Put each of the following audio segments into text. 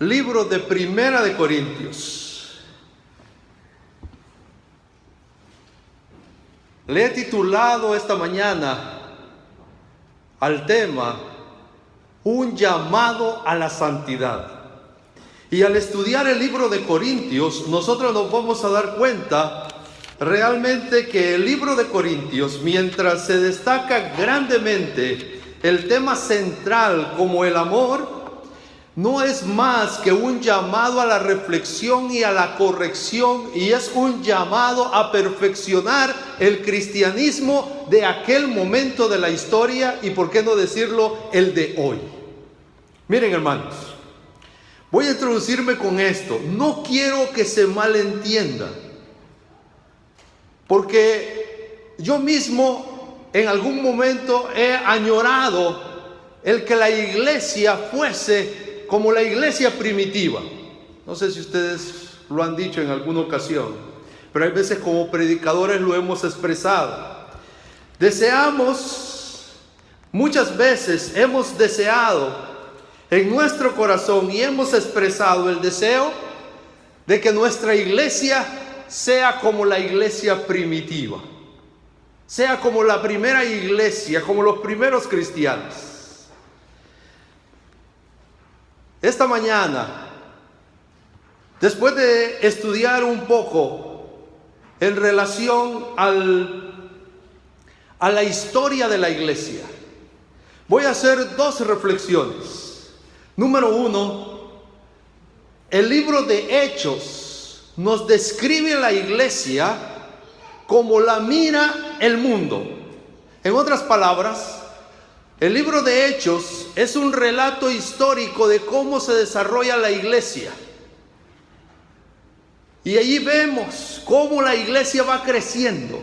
libro de Primera de Corintios. Le he titulado esta mañana al tema Un llamado a la santidad. Y al estudiar el libro de Corintios, nosotros nos vamos a dar cuenta realmente que el libro de Corintios, mientras se destaca grandemente el tema central como el amor, no es más que un llamado a la reflexión y a la corrección, y es un llamado a perfeccionar el cristianismo de aquel momento de la historia y, por qué no decirlo, el de hoy. Miren, hermanos, voy a introducirme con esto. No quiero que se malentienda, porque yo mismo en algún momento he añorado el que la iglesia fuese como la iglesia primitiva. No sé si ustedes lo han dicho en alguna ocasión, pero hay veces como predicadores lo hemos expresado. Muchas veces hemos deseado en nuestro corazón y hemos expresado el deseo de que nuestra iglesia sea como la iglesia primitiva, sea como la primera iglesia, como los primeros cristianos. Esta mañana, después de estudiar un poco en relación a la historia de la iglesia, voy a hacer dos reflexiones. Número uno, el libro de Hechos nos describe la iglesia como la mira el mundo. En otras palabras, el libro de Hechos es un relato histórico de cómo se desarrolla la iglesia. Y allí vemos cómo la iglesia va creciendo.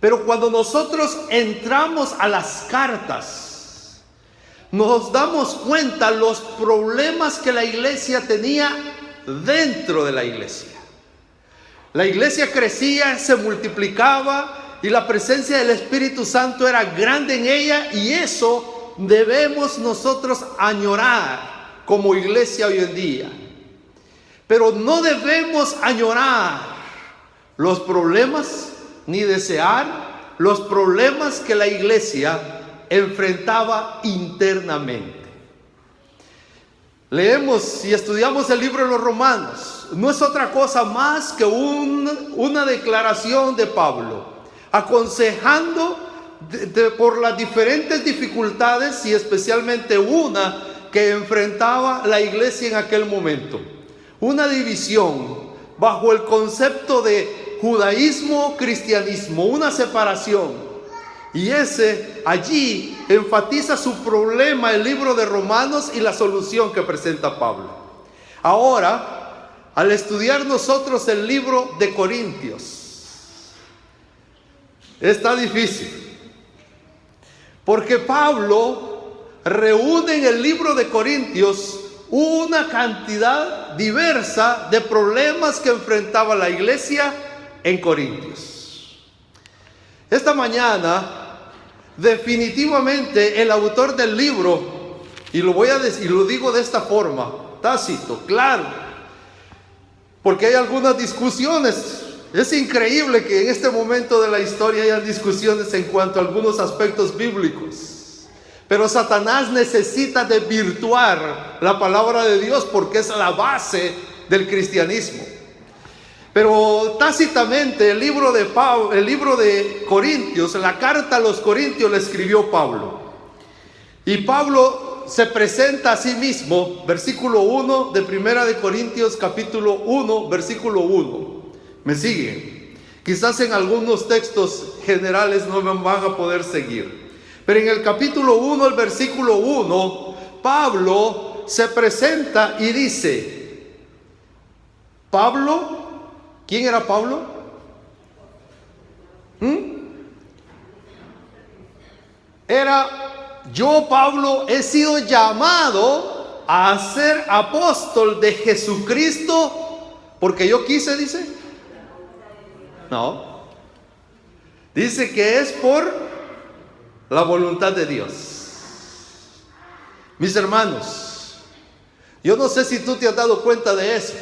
Pero cuando nosotros entramos a las cartas, nos damos cuenta los problemas que la iglesia tenía dentro de la iglesia. La iglesia crecía, se multiplicaba y la presencia del Espíritu Santo era grande en ella, y eso debemos nosotros añorar como iglesia hoy en día. Pero no debemos añorar los problemas ni desear los problemas que la iglesia enfrentaba internamente. Leemos y estudiamos el libro de los Romanos. No es otra cosa más que una declaración de Pablo, aconsejando por las diferentes dificultades, y especialmente una que enfrentaba la iglesia en aquel momento. Una división bajo el concepto de judaísmo, cristianismo, una separación. Y allí enfatiza su problema el libro de Romanos y la solución que presenta Pablo. Ahora, al estudiar nosotros el libro de Corintios, está difícil, porque Pablo reúne en el libro de Corintios una cantidad diversa de problemas que enfrentaba la iglesia en Corintios. Esta mañana, definitivamente el autor del libro, y lo voy a decir, y lo digo de esta forma, Tácito, claro, porque hay algunas discusiones. Es increíble que en este momento de la historia haya discusiones en cuanto a algunos aspectos bíblicos, pero Satanás necesita desvirtuar la palabra de Dios porque es la base del cristianismo. Pero tácitamente el libro de Corintios, la carta a los Corintios la escribió Pablo. Y Pablo se presenta a sí mismo, versículo 1 de Primera de Corintios, capítulo 1, versículo 1. ¿Me siguen? Quizás en algunos textos generales no me van a poder seguir. Pero en el capítulo 1, el versículo 1, Pablo se presenta y dice, Pablo, ¿quién era Pablo? Yo, Pablo, he sido llamado a ser apóstol de Jesucristo porque yo quise, dice. No. Dice que es por la voluntad de Dios. Mis hermanos, Yo no sé si tú te has dado cuenta de eso,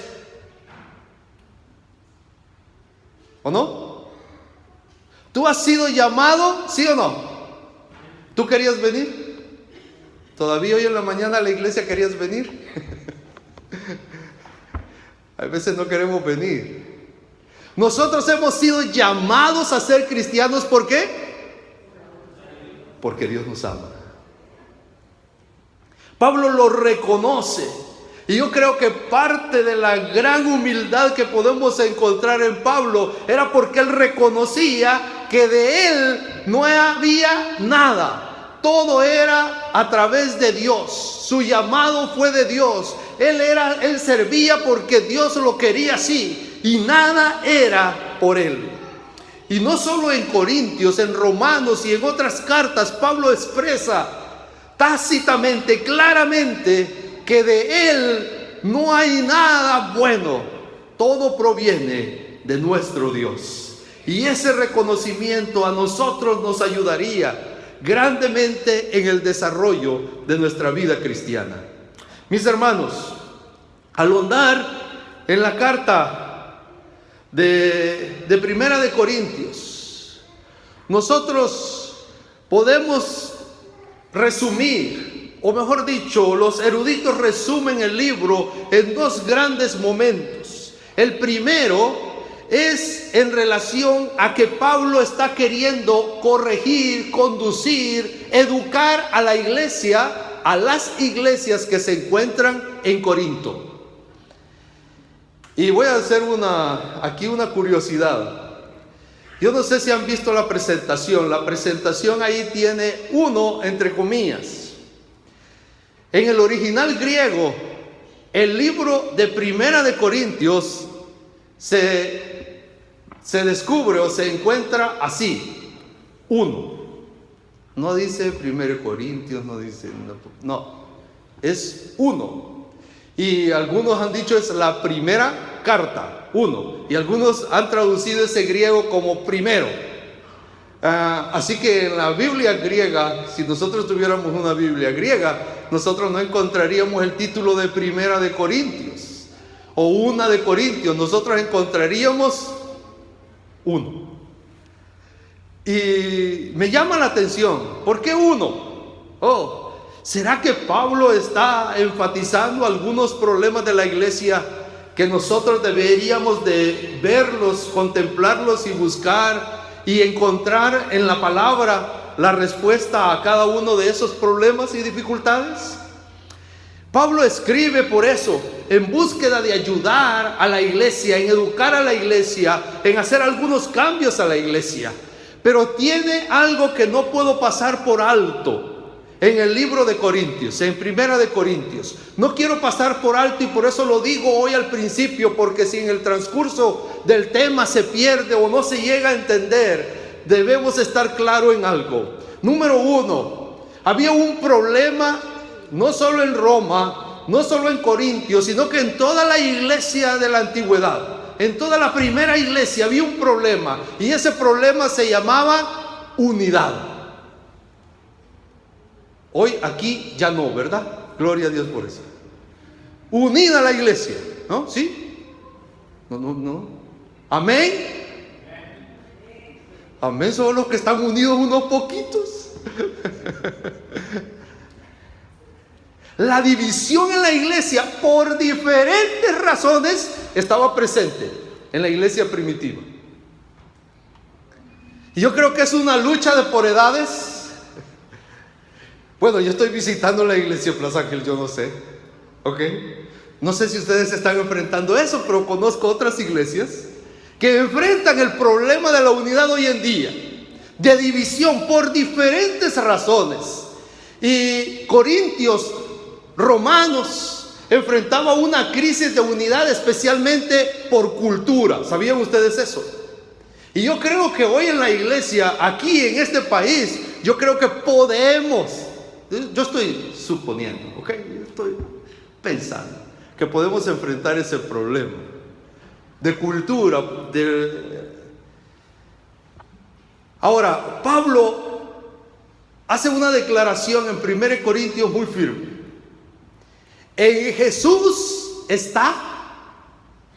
¿o no? ¿Tú has sido llamado, sí o no? ¿Tú querías venir? ¿Todavía hoy en la mañana a la iglesia querías venir? A veces no queremos venir. Nosotros hemos sido llamados a ser cristianos, ¿por qué? Porque Dios nos ama. Pablo lo reconoce. Y yo creo que parte de la gran humildad que podemos encontrar en Pablo era porque él reconocía que de él no había nada. Todo era a través de Dios. Su llamado fue de Dios. Él servía porque Dios lo quería así. Y nada era por él. Y no solo en Corintios, en Romanos y en otras cartas, Pablo expresa tácitamente, claramente, que de él no hay nada bueno. Todo proviene de nuestro Dios. Y ese reconocimiento a nosotros nos ayudaría grandemente en el desarrollo de nuestra vida cristiana. Mis hermanos, al ahondar en la carta de Primera de Corintios, nosotros podemos resumir, o mejor dicho, los eruditos resumen el libro en dos grandes momentos. El primero es en relación a que Pablo está queriendo corregir, conducir, educar a la iglesia, a las iglesias que se encuentran en Corinto. Y voy a hacer aquí una curiosidad. Yo no sé si han visto la presentación. La presentación ahí tiene uno entre comillas. En el original griego, el libro de Primera de Corintios se descubre o se encuentra así: 1. No dice Primera de Corintios, no dice, no, es 1. Y algunos han dicho es la primera carta, 1. Y algunos han traducido ese griego como primero. Así que en la Biblia griega, si nosotros tuviéramos una Biblia griega, nosotros no encontraríamos el título de Primera de Corintios o una de Corintios. Nosotros encontraríamos 1. Y me llama la atención, ¿por qué 1? ¿Será que Pablo está enfatizando algunos problemas de la iglesia que nosotros deberíamos de verlos, contemplarlos y buscar y encontrar en la palabra la respuesta a cada uno de esos problemas y dificultades? Pablo escribe por eso, en búsqueda de ayudar a la iglesia, en educar a la iglesia, en hacer algunos cambios a la iglesia. Pero tiene algo que no puedo pasar por alto en el libro de Corintios, en Primera de Corintios. No quiero pasar por alto, y por eso lo digo hoy al principio, porque si en el transcurso del tema se pierde o no se llega a entender, debemos estar claro en algo. Número 1, había un problema no solo en Roma, no solo en Corintios, sino que en toda la iglesia de la antigüedad. En toda la primera iglesia había un problema, y ese problema se llamaba unidad. Hoy aquí ya no, ¿verdad? Gloria a Dios por eso. Unida la iglesia, ¿no? ¿Sí? No. Amén. Amén, son los que están unidos unos poquitos. La división en la iglesia, por diferentes razones, estaba presente en la iglesia primitiva. Y yo creo que es una lucha de por edades. Bueno, yo estoy visitando la iglesia Plaza Ángel, yo no sé, ¿ok? No sé si ustedes están enfrentando eso, pero conozco otras iglesias que enfrentan el problema de la unidad hoy en día, de división por diferentes razones. Y Corintios, Romanos, enfrentaba una crisis de unidad especialmente por cultura. ¿Sabían ustedes eso? Y yo creo que hoy en la iglesia, aquí en este país, yo creo que podemos, yo estoy suponiendo, ¿ok? Yo estoy pensando que podemos enfrentar ese problema de cultura. Ahora, Pablo hace una declaración en 1 Corintios muy firme. En Jesús está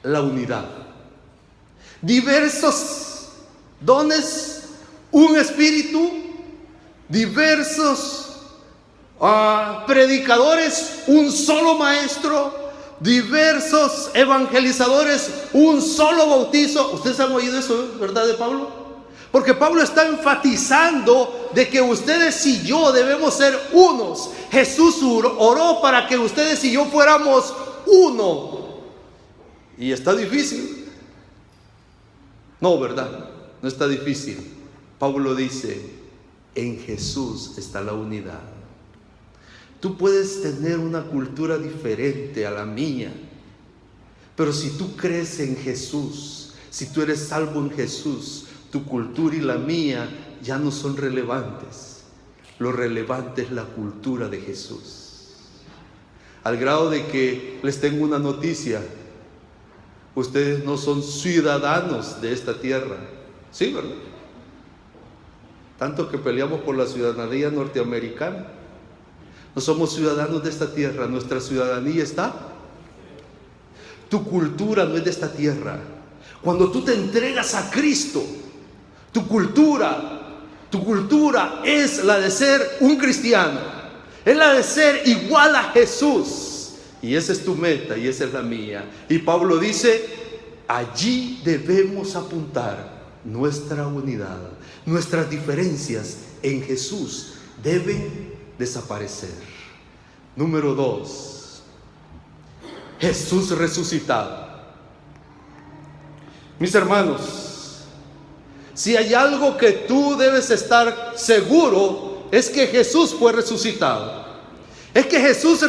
la unidad. Diversos dones, un espíritu, diversos predicadores, un solo maestro, diversos evangelizadores, un solo bautizo. ¿Ustedes han oído eso, verdad, de Pablo? Porque Pablo está enfatizando de que ustedes y yo debemos ser unos. Jesús oró para que ustedes y yo fuéramos uno. Y está difícil. No, ¿verdad? No está difícil. Pablo dice, en Jesús está la unidad. Tú puedes tener una cultura diferente a la mía, pero si tú crees en Jesús, si tú eres salvo en Jesús, tu cultura y la mía ya no son relevantes. Lo relevante es la cultura de Jesús. Al grado de que les tengo una noticia: ustedes no son ciudadanos de esta tierra. Sí, ¿verdad? Tanto que peleamos por la ciudadanía norteamericana. No somos ciudadanos de esta tierra. Nuestra ciudadanía está. Tu cultura no es de esta tierra. Cuando tú te entregas a Cristo, tu cultura es la de ser un cristiano, es la de ser igual a Jesús. Y esa es tu meta y esa es la mía. Y Pablo dice, allí debemos apuntar nuestra unidad. Nuestras diferencias en Jesús deben desaparecer. Número 2, Jesús resucitado. Mis hermanos, si hay algo que tú debes estar seguro, es que Jesús fue resucitado. Es que Jesús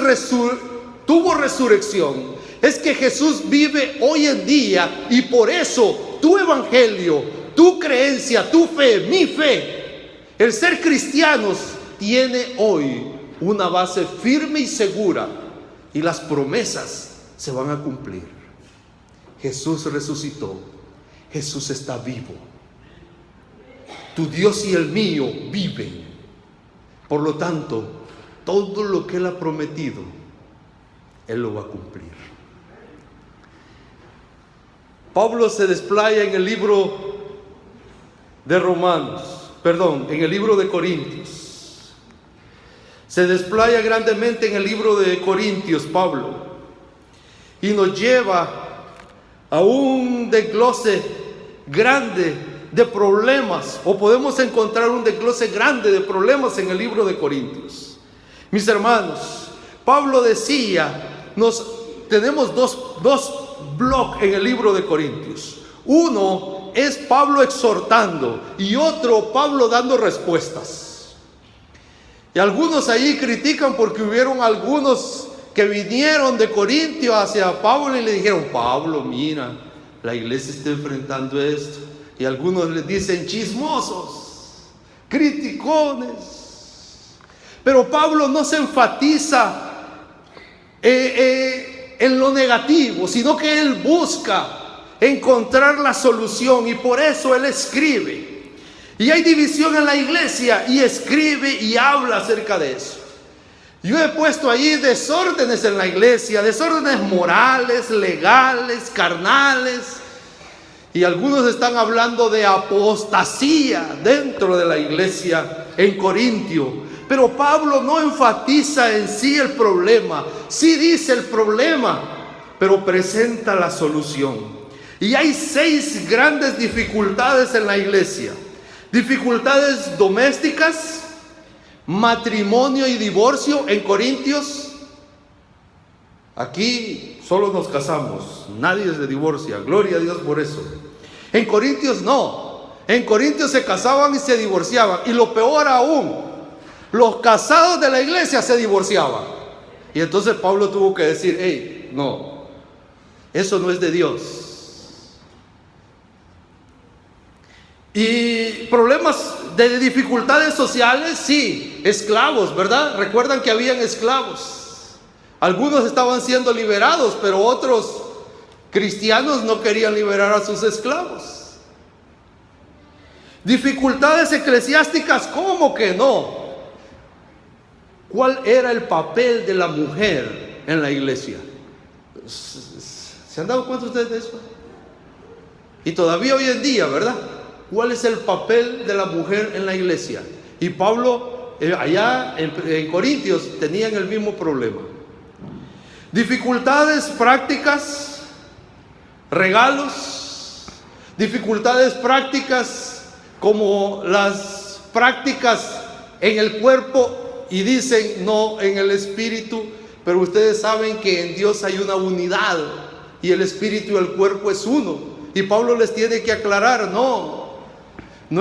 tuvo resurrección. Es que Jesús vive hoy en día, y por eso tu evangelio, tu creencia, tu fe, mi fe, el ser cristianos tiene hoy una base firme y segura, y las promesas se van a cumplir. Jesús resucitó. Jesús está vivo. Tu Dios y el mío viven. Por lo tanto, todo lo que Él ha prometido, Él lo va a cumplir. Pablo se desplaya en el libro de en el libro de Corintios. Se desplaya grandemente en el libro de Corintios, Pablo, y nos lleva a un desglose grande de problemas, o podemos encontrar un desglose grande de problemas en el libro de Corintios. Mis hermanos, Pablo decía, tenemos dos bloques en el libro de Corintios. Uno es Pablo exhortando y otro Pablo dando respuestas. Y algunos ahí critican porque hubieron algunos que vinieron de Corintio hacia Pablo y le dijeron, Pablo, mira, la iglesia está enfrentando esto. Y algunos les dicen chismosos, criticones. Pero Pablo no se enfatiza en lo negativo, sino que él busca encontrar la solución, y por eso él escribe. Y hay división en la iglesia, y escribe y habla acerca de eso. Yo he puesto ahí desórdenes en la iglesia, desórdenes morales, legales, carnales. Y algunos están hablando de apostasía dentro de la iglesia en Corintio. Pero Pablo no enfatiza en sí el problema. Sí dice el problema, pero presenta la solución. Y hay 6 grandes dificultades en la iglesia. Dificultades domésticas, matrimonio y divorcio en Corintios. Aquí solo nos casamos, nadie se divorcia, gloria a Dios por eso. En Corintios no, en Corintios se casaban y se divorciaban, y lo peor aún, los casados de la iglesia se divorciaban. Y entonces Pablo tuvo que decir, hey, no, eso no es de Dios. Y problemas de dificultades sociales, sí, esclavos, ¿verdad? Recuerdan que habían esclavos. Algunos estaban siendo liberados, pero otros cristianos no querían liberar a sus esclavos. Dificultades eclesiásticas, ¿cómo que no? ¿Cuál era el papel de la mujer en la iglesia. ¿Se han dado cuenta ustedes de eso? Y todavía hoy en día, ¿verdad? ¿Cuál es el papel de la mujer en la iglesia? Y Pablo, allá en Corintios, tenían el mismo problema. Dificultades prácticas, regalos, dificultades prácticas como las prácticas en el cuerpo y dicen no en el espíritu, pero ustedes saben que en Dios hay una unidad y el espíritu y el cuerpo es uno. Y Pablo les tiene que aclarar, no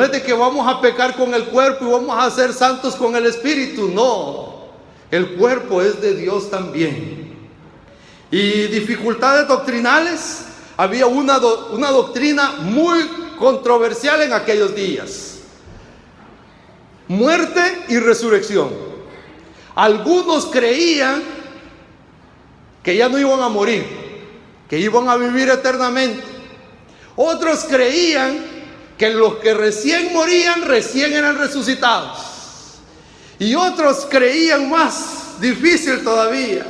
es de que vamos a pecar con el cuerpo y vamos a ser santos con el espíritu, no, el cuerpo es de Dios también. Y dificultades doctrinales, había una doctrina muy controversial en aquellos días: muerte y resurrección. Algunos creían que ya no iban a morir, que iban a vivir eternamente. Otros creían que los que recién morían, recién eran resucitados. Y otros creían más difícil todavía,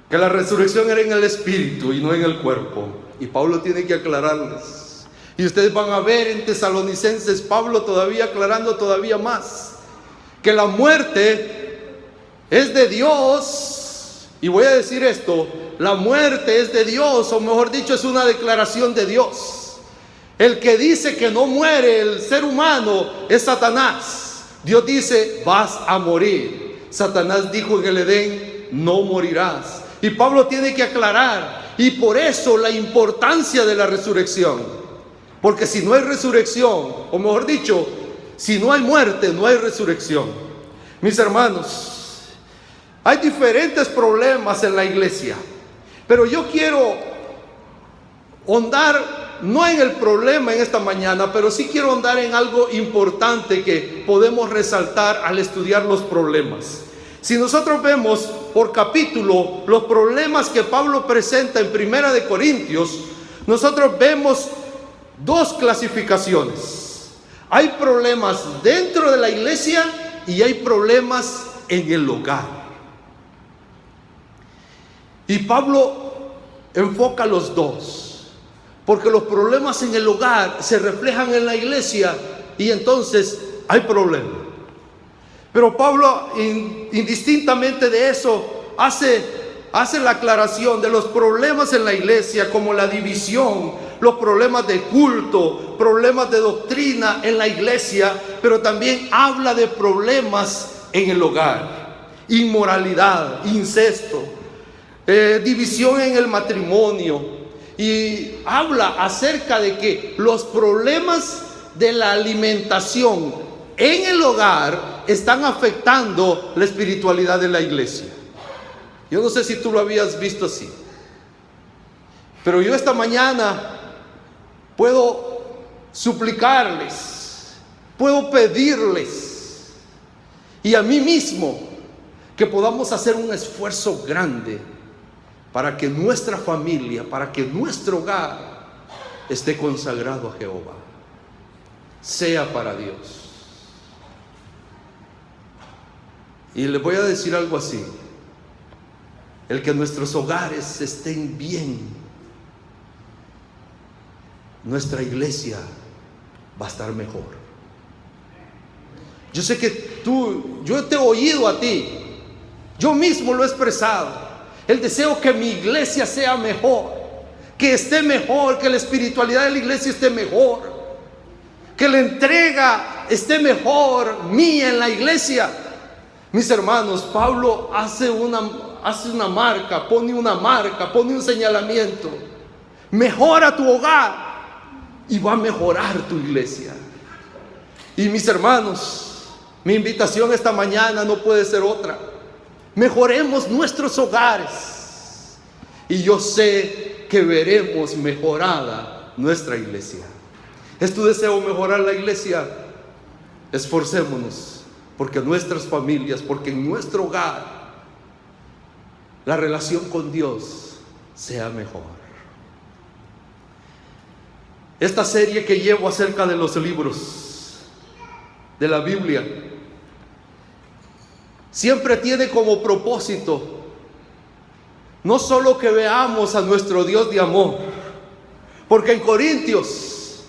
que la resurrección era en el espíritu y no en el cuerpo. Y Pablo tiene que aclararles. Y ustedes van a ver en Tesalonicenses, Pablo todavía aclarando todavía más, que la muerte es de Dios. Y voy a decir esto: la muerte es de Dios, o mejor dicho, es una declaración de Dios. El que dice que no muere el ser humano es Satanás. Dios dice, vas a morir. Satanás dijo en el Edén, no morirás. Y Pablo tiene que aclarar, y por eso la importancia de la resurrección. Porque si no hay resurrección, o mejor dicho, si no hay muerte, no hay resurrección. Mis hermanos, hay diferentes problemas en la iglesia, pero yo quiero ahondar no en el problema en esta mañana, pero sí quiero ahondar en algo importante que podemos resaltar al estudiar los problemas. Si nosotros vemos por capítulo los problemas que Pablo presenta en Primera de Corintios, nosotros vemos dos clasificaciones. Hay problemas dentro de la iglesia y hay problemas en el hogar. Y Pablo enfoca los dos, porque los problemas en el hogar se reflejan en la iglesia y entonces hay problemas. Pero Pablo, indistintamente de eso, hace la aclaración de los problemas en la iglesia, como la división, los problemas de culto, problemas de doctrina en la iglesia, pero también habla de problemas en el hogar: inmoralidad, incesto, división en el matrimonio. Y habla acerca de que los problemas de la alimentación en el hogar están afectando la espiritualidad de la iglesia. Yo no sé si tú lo habías visto así, pero yo esta mañana puedo suplicarles, puedo pedirles, y a mí mismo, que podamos hacer un esfuerzo grande para que nuestra familia, para que nuestro hogar esté consagrado a Jehová, sea para Dios. Y les voy a decir algo así: el que nuestros hogares estén bien, nuestra iglesia va a estar mejor. Yo sé que yo te he oído a ti, yo mismo lo he expresado, el deseo que mi iglesia sea mejor, que esté mejor, que la espiritualidad de la iglesia esté mejor, que la entrega esté mejor mía en la iglesia. Mis hermanos, Pablo hace una marca, pone un señalamiento: mejora tu hogar y va a mejorar tu iglesia. Y mis hermanos, mi invitación esta mañana no puede ser otra: mejoremos nuestros hogares, y yo sé que veremos mejorada nuestra iglesia. ¿Es tu deseo mejorar la iglesia? Esforcémonos porque nuestras familias, porque en nuestro hogar la relación con Dios sea mejor. Esta serie que llevo acerca de los libros de la Biblia, siempre tiene como propósito no solo que veamos a nuestro Dios de amor, porque en Corintios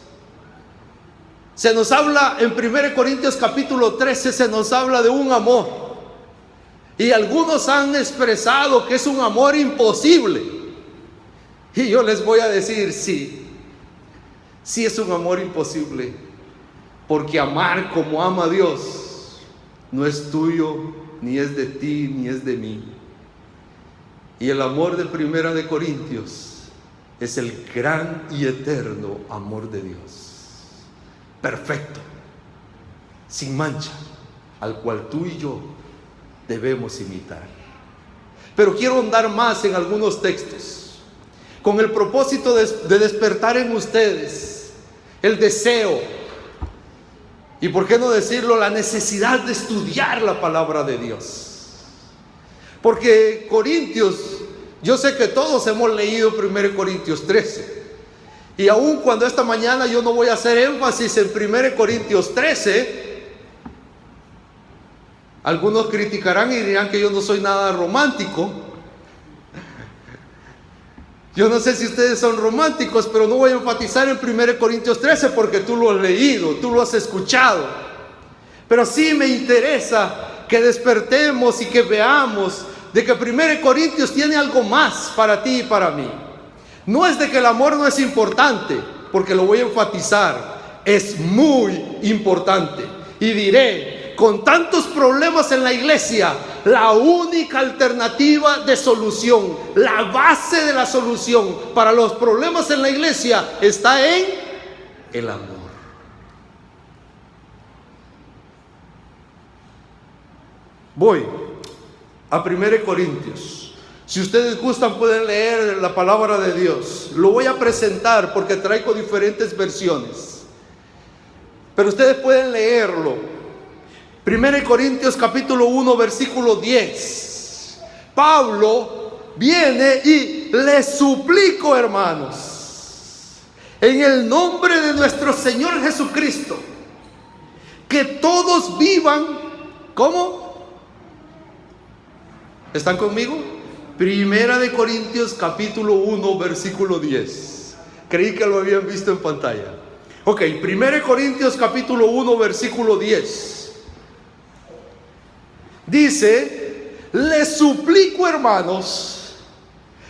se nos habla, en 1 Corintios capítulo 13 se nos habla de un amor, y algunos han expresado que es un amor imposible, y yo les voy a decir, sí es un amor imposible, porque amar como ama Dios no es tuyo, ni es de ti, ni es de mí. Y el amor de 1 Corintios es el gran y eterno amor de Dios, perfecto, sin mancha, al cual tú y yo debemos imitar. Pero quiero ahondar más en algunos textos, con el propósito de despertar en ustedes el deseo, y por qué no decirlo, la necesidad de estudiar la palabra de Dios. Porque Corintios, yo sé que todos hemos leído 1 Corintios 13. Y aun cuando esta mañana yo no voy a hacer énfasis en 1 Corintios 13, algunos criticarán y dirán que yo no soy nada romántico. Yo no sé si ustedes son románticos, pero no voy a enfatizar en 1 Corintios 13 porque tú lo has leído, tú lo has escuchado. Pero sí me interesa que despertemos y que veamos de que 1 Corintios tiene algo más para ti y para mí. No es de que el amor no es importante, porque lo voy a enfatizar, es muy importante. Y diré, con tantos problemas en la iglesia, la única alternativa de solución, la base de la solución para los problemas en la iglesia está en el amor. Voy a 1 Corintios. Si ustedes gustan pueden leer la palabra de Dios. Lo voy a presentar porque traigo diferentes versiones, pero ustedes pueden leerlo. 1 Corintios capítulo 1 versículo 10. Pablo viene y les suplico, hermanos, en el nombre de nuestro Señor Jesucristo, que todos vivan, ¿cómo? ¿Están conmigo? 1 Corintios capítulo 1 versículo 10. Creí que lo habían visto en pantalla. Ok, 1 Corintios capítulo 1 versículo 10. Dice, les suplico, hermanos,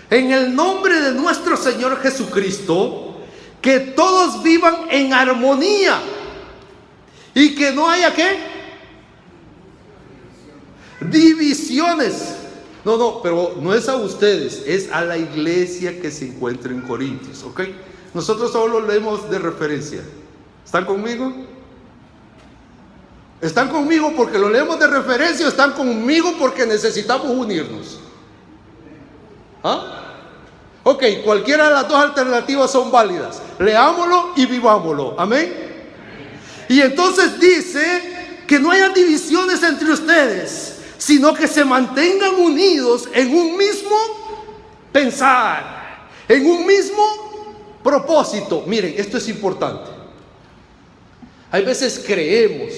en el nombre de nuestro Señor Jesucristo, que todos vivan en armonía y que no haya ¿qué? Divisiones. No, pero no es a ustedes, es a la iglesia que se encuentra en Corintios, ¿ok? Nosotros solo leemos de referencia. ¿Están conmigo? ¿Están conmigo porque lo leemos de referencia o están conmigo porque necesitamos unirnos? ¿Ah? Ok, cualquiera de las dos alternativas son válidas. Leámoslo y vivámoslo. Amén. Y entonces dice que no haya divisiones entre ustedes, sino que se mantengan unidos en un mismo pensar, en un mismo propósito. Miren, esto es importante. Hay veces creemos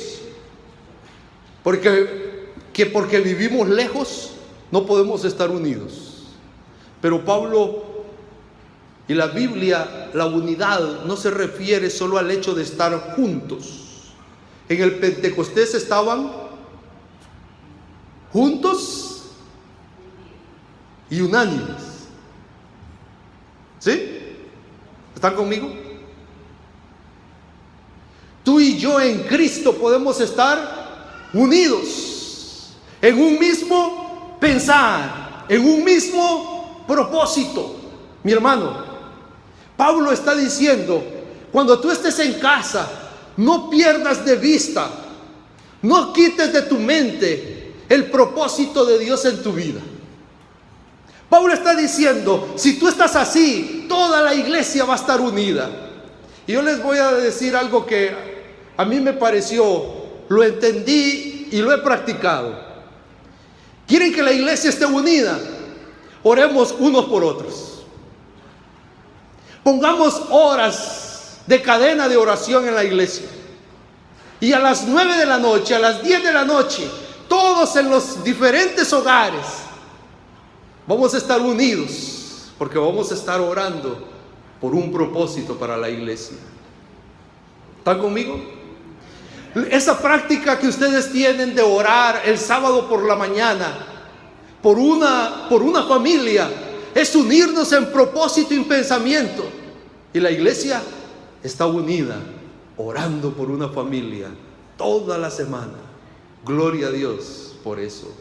porque vivimos lejos no podemos estar unidos. Pero Pablo y la Biblia, la unidad no se refiere solo al hecho de estar juntos. En el Pentecostés estaban juntos y unánimes. ¿Sí? ¿Están conmigo? Tú y yo en Cristo podemos estar unidos en un mismo pensar, en un mismo propósito. Mi hermano, Pablo está diciendo, cuando tú estés en casa, no pierdas de vista, no quites de tu mente el propósito de Dios en tu vida. Pablo está diciendo, si tú estás así, toda la iglesia va a estar unida. Y yo les voy a decir algo que a mí me pareció, lo entendí y lo he practicado. ¿Quieren que la iglesia esté unida? Oremos unos por otros. Pongamos horas de cadena de oración en la iglesia. Y a las 9 de la noche, a las 10 de la noche, todos todos en los diferentes hogares vamos a estar unidos, porque vamos a estar orando por un propósito para la iglesia. ¿Están conmigo? Esa práctica que ustedes tienen de orar el sábado por la mañana por una familia es unirnos en propósito y en pensamiento. Y la iglesia está unida orando por una familia toda la semana. Gloria a Dios por eso.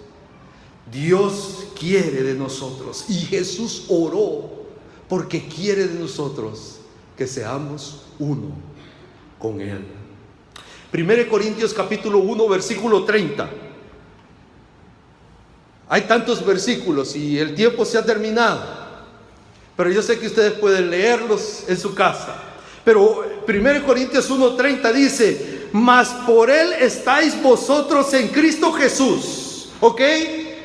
Dios quiere de nosotros, y Jesús oró porque quiere de nosotros que seamos uno con Él. 1 Corintios capítulo 1 versículo 30. Hay tantos versículos y el tiempo se ha terminado, pero yo sé que ustedes pueden leerlos en su casa. Pero 1 Corintios 1:30 dice: mas por Él estáis vosotros en Cristo Jesús. ¿Ok?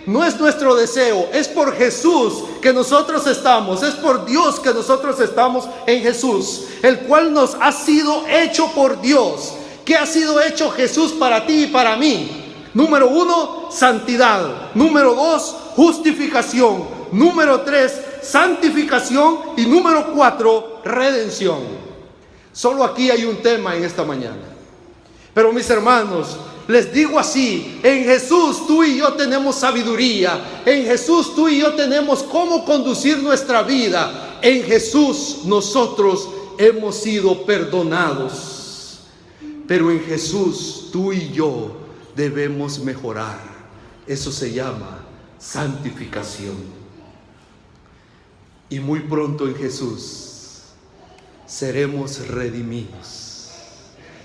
No es nuestro deseo, es por Jesús que nosotros estamos, es por Dios que nosotros estamos en Jesús, el cual nos ha sido hecho por Dios. ¿Qué ha sido hecho Jesús para ti y para mí? Número 1, santidad. Número 2, justificación. Número 3, santificación. Y número 4, redención. Solo aquí hay un tema en esta mañana. Pero mis hermanos, les digo así: en Jesús tú y yo tenemos sabiduría. En Jesús tú y yo tenemos cómo conducir nuestra vida. En Jesús nosotros hemos sido perdonados. Pero en Jesús tú y yo debemos mejorar. Eso se llama santificación. Y muy pronto en Jesús seremos redimidos,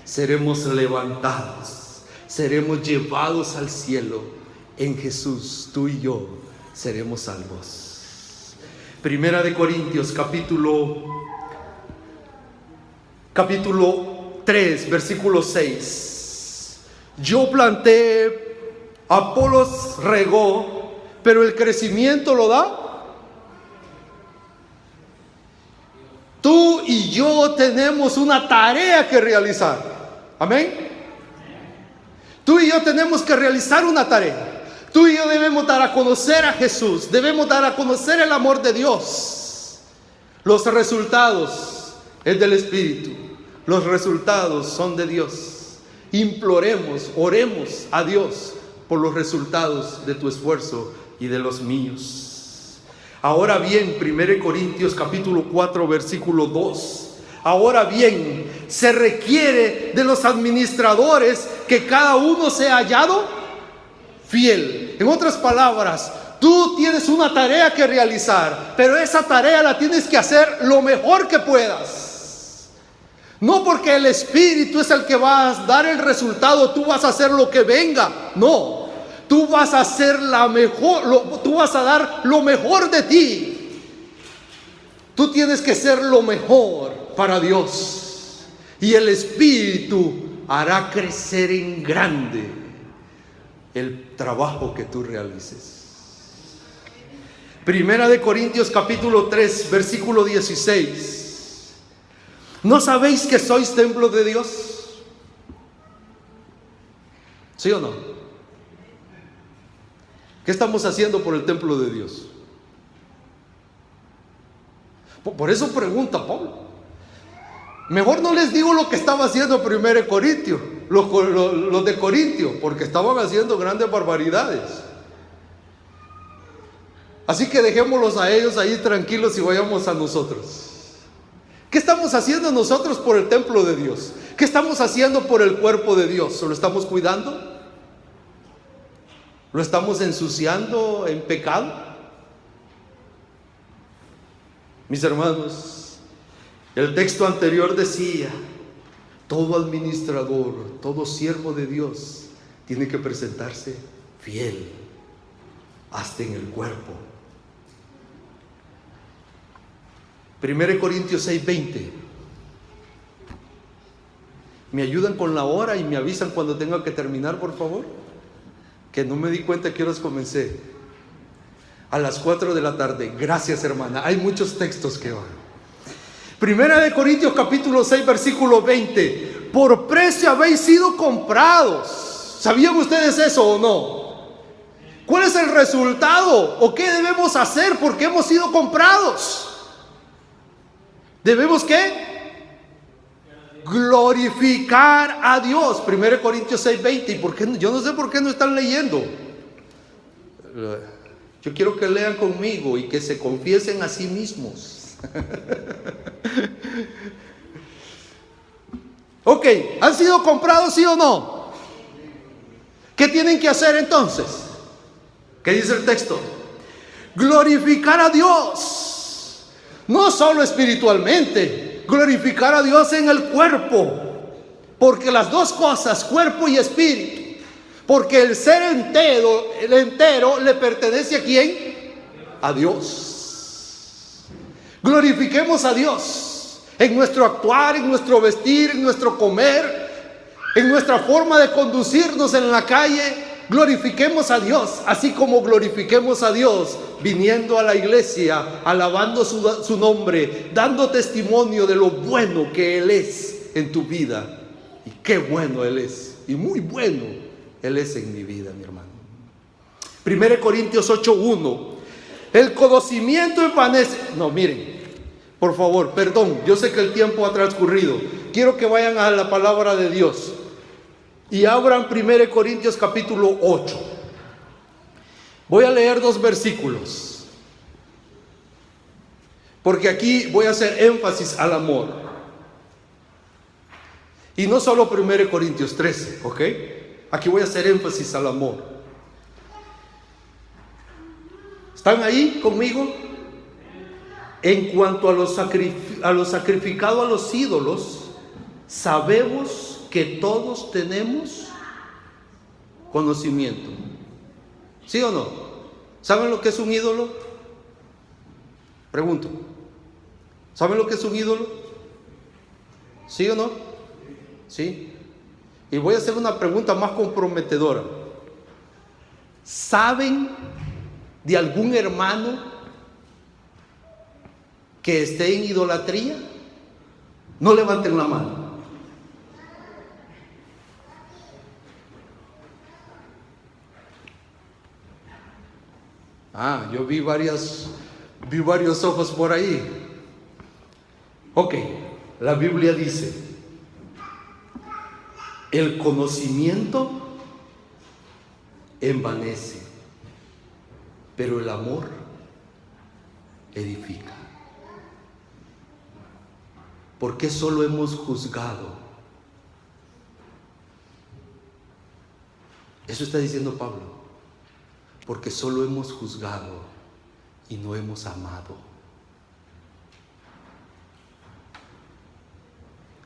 seremos levantados, seremos llevados al cielo. En Jesús tú y yo seremos salvos. Primera de Corintios capítulo 3 versículo 6. Yo planté, Apolos regó, pero el crecimiento lo da. Tú y yo tenemos una tarea que realizar. Amén. Tú y yo tenemos que realizar una tarea. Tú y yo debemos dar a conocer a Jesús. Debemos dar a conocer el amor de Dios. Los resultados es del Espíritu. Los resultados son de Dios. Imploremos, oremos a Dios por los resultados de tu esfuerzo y de los míos. Ahora bien, 1 Corintios capítulo 4 versículo 2. Ahora bien, se requiere de los administradores que cada uno sea hallado fiel. En otras palabras, tú tienes una tarea que realizar, pero esa tarea la tienes que hacer lo mejor que puedas. No porque el Espíritu es el que va a dar el resultado, tú vas a hacer lo que venga. No, tú vas a hacer tú vas a dar lo mejor de ti. Tú tienes que ser lo mejor para Dios. Y el Espíritu hará crecer en grande el trabajo que tú realices. Primera de Corintios capítulo 3 versículo 16. ¿No sabéis que sois templo de Dios? ¿Sí o no? ¿Qué estamos haciendo por el templo de Dios? Por eso pregunta Pablo. Mejor no les digo lo que estaba haciendo 1 Corintios, los de Corintio, porque estaban haciendo grandes barbaridades. Así que dejémoslos a ellos ahí tranquilos y vayamos a nosotros. ¿Qué estamos haciendo nosotros por el templo de Dios? ¿Qué estamos haciendo por el cuerpo de Dios? ¿Lo estamos cuidando? ¿Lo estamos ensuciando en pecado? Mis hermanos, el texto anterior decía: todo administrador, todo siervo de Dios tiene que presentarse fiel, hasta en el cuerpo. 1 Corintios 6:20. ¿Me ayudan con la hora y me avisan cuando tenga que terminar, por favor? Que no me di cuenta que horas comencé. A las 4 de la tarde. Gracias, hermana. Hay muchos textos que van. 1 Corintios capítulo 6 versículo 20. Por precio habéis sido comprados. ¿Sabían ustedes eso o no? ¿Cuál es el resultado? ¿O qué debemos hacer? Porque hemos sido comprados. ¿Debemos qué? Glorificar a Dios. 1 Corintios 6:20. ¿Y por qué? Yo no sé por qué no están leyendo. Yo quiero que lean conmigo y que se confiesen a sí mismos. Ok, ¿han sido comprados, sí o no? ¿Qué tienen que hacer entonces? ¿Qué dice el texto? Glorificar a Dios. No solo espiritualmente, glorificar a Dios en el cuerpo. Porque las dos cosas, cuerpo y espíritu. Porque el ser entero le pertenece ¿a quién? A Dios. Glorifiquemos a Dios en nuestro actuar, en nuestro vestir, en nuestro comer, en nuestra forma de conducirnos en la calle. Glorifiquemos a Dios, así como glorifiquemos a Dios viniendo a la iglesia, alabando su nombre, dando testimonio de lo bueno que Él es en tu vida. Y qué bueno Él es, y muy bueno Él es en mi vida, mi hermano. 1 Corintios 8:1. El conocimiento envanece. No, miren, por favor, perdón, yo sé que el tiempo ha transcurrido. Quiero que vayan a la palabra de Dios y abran 1 Corintios capítulo 8. Voy a leer 2 versículos, porque aquí voy a hacer énfasis al amor. Y no solo 1 Corintios 13, ¿ok? Aquí voy a hacer énfasis al amor. ¿Están ahí conmigo? En cuanto a lo sacrificado a los ídolos, sabemos que todos tenemos conocimiento. ¿Sí o no? ¿Saben lo que es un ídolo? Pregunto. ¿Saben lo que es un ídolo? ¿Sí o no? ¿Sí? Y voy a hacer una pregunta más comprometedora. ¿Saben de algún hermano que esté en idolatría? No levanten la mano. Yo vi varios ojos por ahí. Ok, la Biblia dice: el conocimiento envanece, pero el amor edifica. ¿Por qué solo hemos juzgado? Eso está diciendo Pablo. Porque solo hemos juzgado y no hemos amado.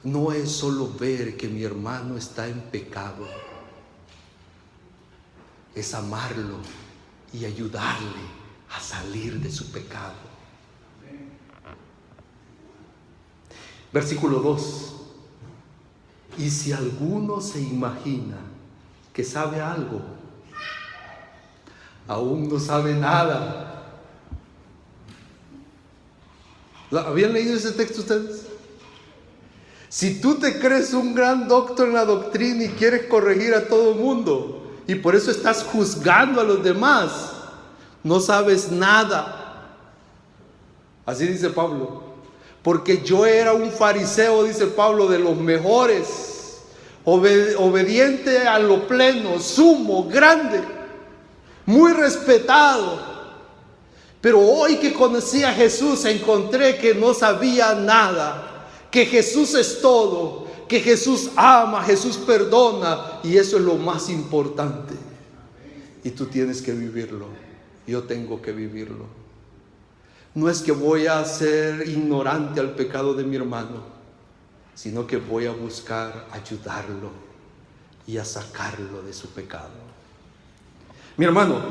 No es solo ver que mi hermano está en pecado, es amarlo y ayudarle a salir de su pecado. Versículo 2. Y si alguno se imagina que sabe algo, aún no sabe nada. ¿Habían leído ese texto ustedes? Si tú te crees un gran doctor en la doctrina y quieres corregir a todo el mundo, y por eso estás juzgando a los demás, no sabes nada. Así dice Pablo. Porque yo era un fariseo, dice Pablo, de los mejores, obediente a lo pleno, sumo, grande, muy respetado. Pero hoy que conocí a Jesús, encontré que no sabía nada, que Jesús es todo, que Jesús ama, Jesús perdona, y eso es lo más importante. Y tú tienes que vivirlo, yo tengo que vivirlo. No es que voy a ser ignorante al pecado de mi hermano, sino que voy a buscar ayudarlo y a sacarlo de su pecado. Mi hermano,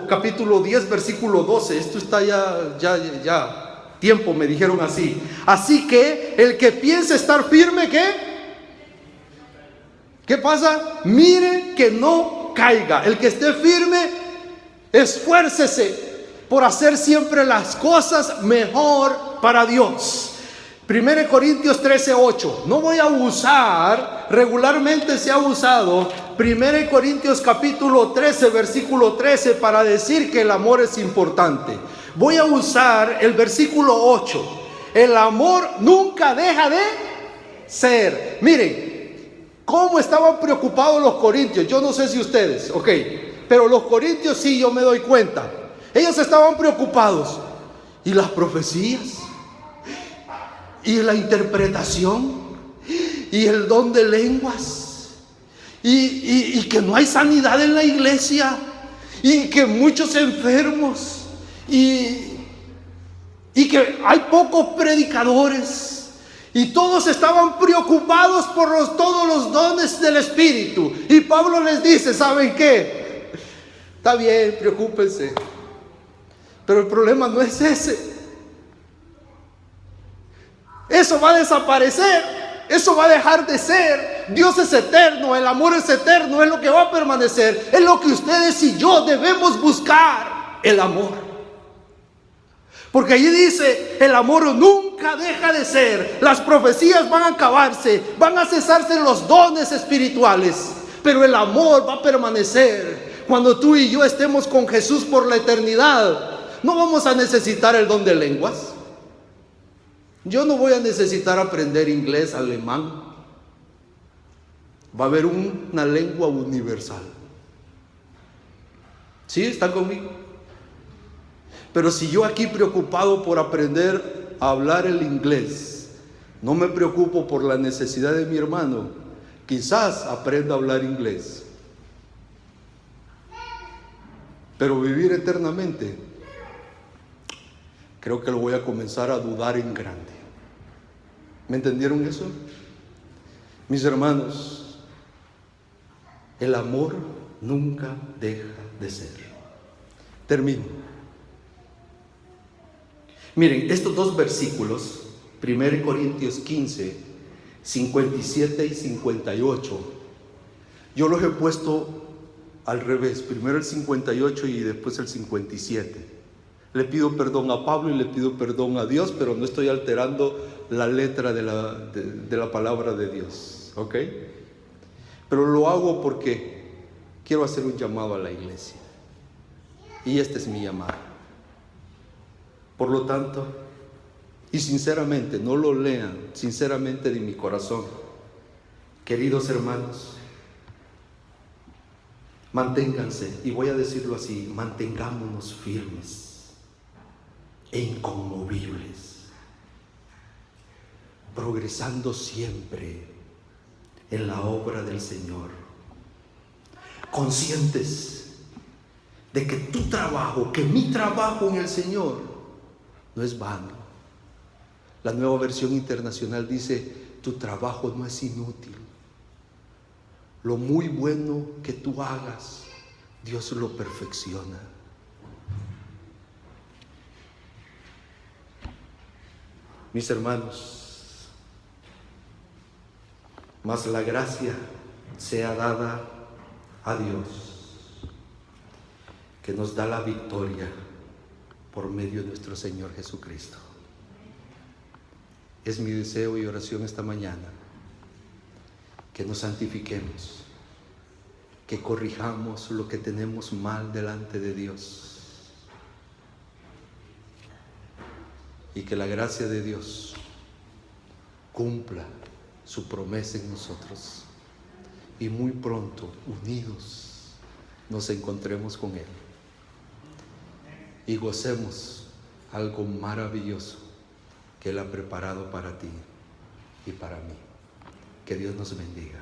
capítulo 10, versículo 12. Esto está ya tiempo, me dijeron así. Así que el que piense estar firme, ¿qué pasa? Mire que no caiga. El que esté firme, esfuércese por hacer siempre las cosas mejor para Dios. 1 Corintios 13:8. No voy a usar, regularmente se ha usado 1 Corintios capítulo 13, versículo 13 para decir que el amor es importante. Voy a usar el versículo 8. El amor nunca deja de ser. Miren, cómo estaban preocupados los corintios. Yo no sé si ustedes, ok, pero los corintios sí, yo me doy cuenta. Ellos estaban preocupados. ¿Y las profecías? ¿Y la interpretación? ¿Y el don de lenguas? ¿Y que no hay sanidad en la iglesia? ¿Y que muchos enfermos? ¿Y que hay pocos predicadores? Y todos estaban preocupados por todos los dones del Espíritu. Y Pablo les dice, ¿saben qué? Está bien, preocúpense. Pero el problema no es ese. Eso va a desaparecer. Eso va a dejar de ser. Dios es eterno, el amor es eterno, es lo que va a permanecer. Es lo que ustedes y yo debemos buscar, el amor. Porque allí dice, el amor nunca deja de ser. Las profecías van a acabarse, van a cesarse los dones espirituales, pero el amor va a permanecer. Cuando tú y yo estemos con Jesús por la eternidad, no vamos a necesitar el don de lenguas. Yo no voy a necesitar aprender inglés, alemán. Va a haber una lengua universal. ¿Sí? ¿Están conmigo? Pero si yo aquí preocupado por aprender a hablar el inglés, no me preocupo por la necesidad de mi hermano, quizás aprenda a hablar inglés. Pero vivir eternamente, creo que lo voy a comenzar a dudar en grande. ¿Me entendieron eso? Mis hermanos, el amor nunca deja de ser. Termino. Miren, estos dos versículos, 1 Corintios 15, 57 y 58, yo los he puesto al revés. Primero el 58 y después el 57. Le pido perdón a Pablo y le pido perdón a Dios, pero no estoy alterando la letra de la palabra de Dios, ¿ok? Pero lo hago porque quiero hacer un llamado a la iglesia. Y este es mi llamado. Por lo tanto, y sinceramente, no lo lean, sinceramente de mi corazón, queridos hermanos, manténganse, y voy a decirlo así, mantengámonos firmes e inconmovibles, progresando siempre en la obra del Señor, conscientes de que tu trabajo, que mi trabajo en el Señor no es vano. La Nueva Versión Internacional dice, tu trabajo no es inútil. Lo muy bueno que tú hagas, Dios lo perfecciona. Mis hermanos, mas la gracia sea dada a Dios, que nos da la victoria por medio de nuestro Señor Jesucristo. Es mi deseo y oración esta mañana que nos santifiquemos, que corrijamos lo que tenemos mal delante de Dios, y que la gracia de Dios cumpla su promesa en nosotros, y muy pronto, unidos, nos encontremos con Él y gocemos algo maravilloso que Él ha preparado para ti y para mí. Que Dios nos bendiga.